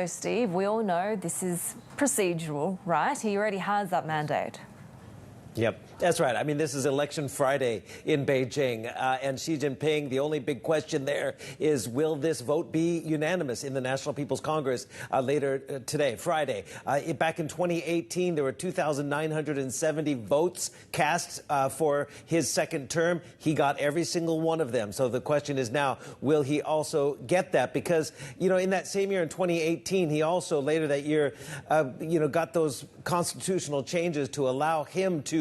So, Steve, we all know this is procedural, right? He already has that mandate. Yep, that's right. I mean, this is Election Friday in Beijing, and Xi Jinping, the only big question there is, will this vote be unanimous in the National People's Congress later today, Friday? Back in 2018, there were 2,970 votes cast for his second term. He got every single one of them. So the question is now, will he also get that? Because, in that same year in 2018, he also later that year, got those constitutional changes to allow him to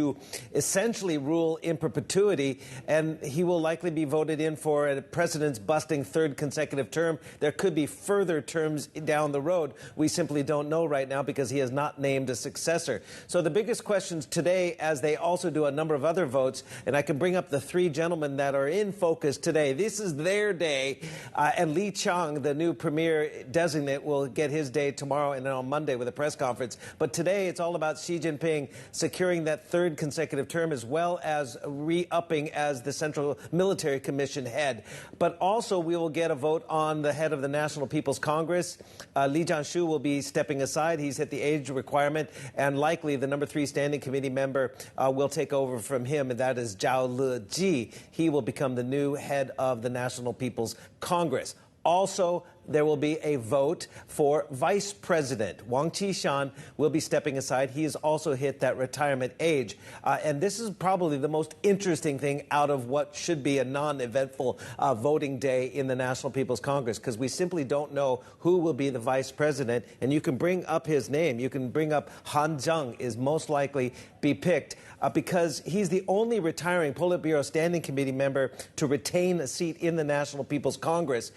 essentially rule in perpetuity, and he will likely be voted in for a president's busting third consecutive term. There could be further terms down the road. We simply don't know right now because he has not named a successor. So the biggest questions today, as they also do a number of other votes, and I can bring up the three gentlemen that are in focus today. This is their day, and Li Qiang, the new premier designate, will get his day tomorrow and then on Monday with a press conference. But today it's all about Xi Jinping securing that third consecutive term, as well as re-upping as the Central Military Commission head. But also we will get a vote on the head of the National People's Congress. Li Jianshu will be stepping aside. He's hit the age requirement, and likely the number 3 standing committee member will take over from him, and that is Zhao Leji. He will become the new head of the National People's Congress. Also, there will be a vote for vice president. Wang Qishan will be stepping aside. He has also hit that retirement age. And this is probably the most interesting thing out of what should be a non-eventful voting day in the National People's Congress, because we simply don't know who will be the vice president. And you can bring up his name. You can bring up Han Zheng is most likely be picked because he's the only retiring Politburo Standing Committee member to retain a seat in the National People's Congress.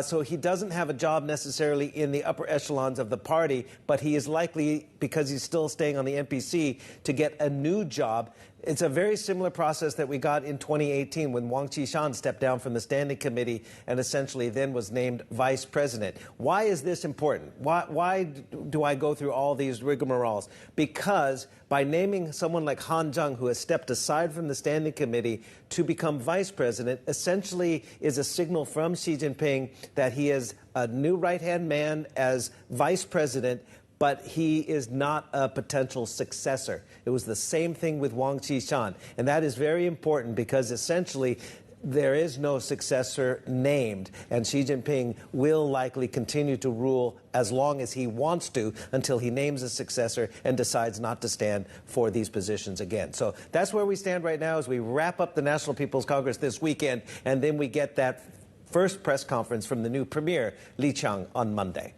So he doesn't have a job necessarily in the upper echelons of the party, but he is likely, because he's still staying on the NPC, to get a new job. It's a very similar process that we got in 2018 when Wang Qishan stepped down from the Standing Committee and essentially then was named vice president. Why is this important? Why do I go through all these rigmaroles? Because by naming someone like Han Zheng, who has stepped aside from the Standing Committee to become vice president, essentially is a signal from Xi Jinping that he is a new right-hand man as vice president, but he is not a potential successor. It was the same thing with Wang Qishan, and that is very important because essentially there is no successor named, and Xi Jinping will likely continue to rule as long as he wants to until he names a successor and decides not to stand for these positions again. So that's where we stand right now as we wrap up the National People's Congress this weekend, and then we get that first press conference from the new premier, Li Qiang, on Monday.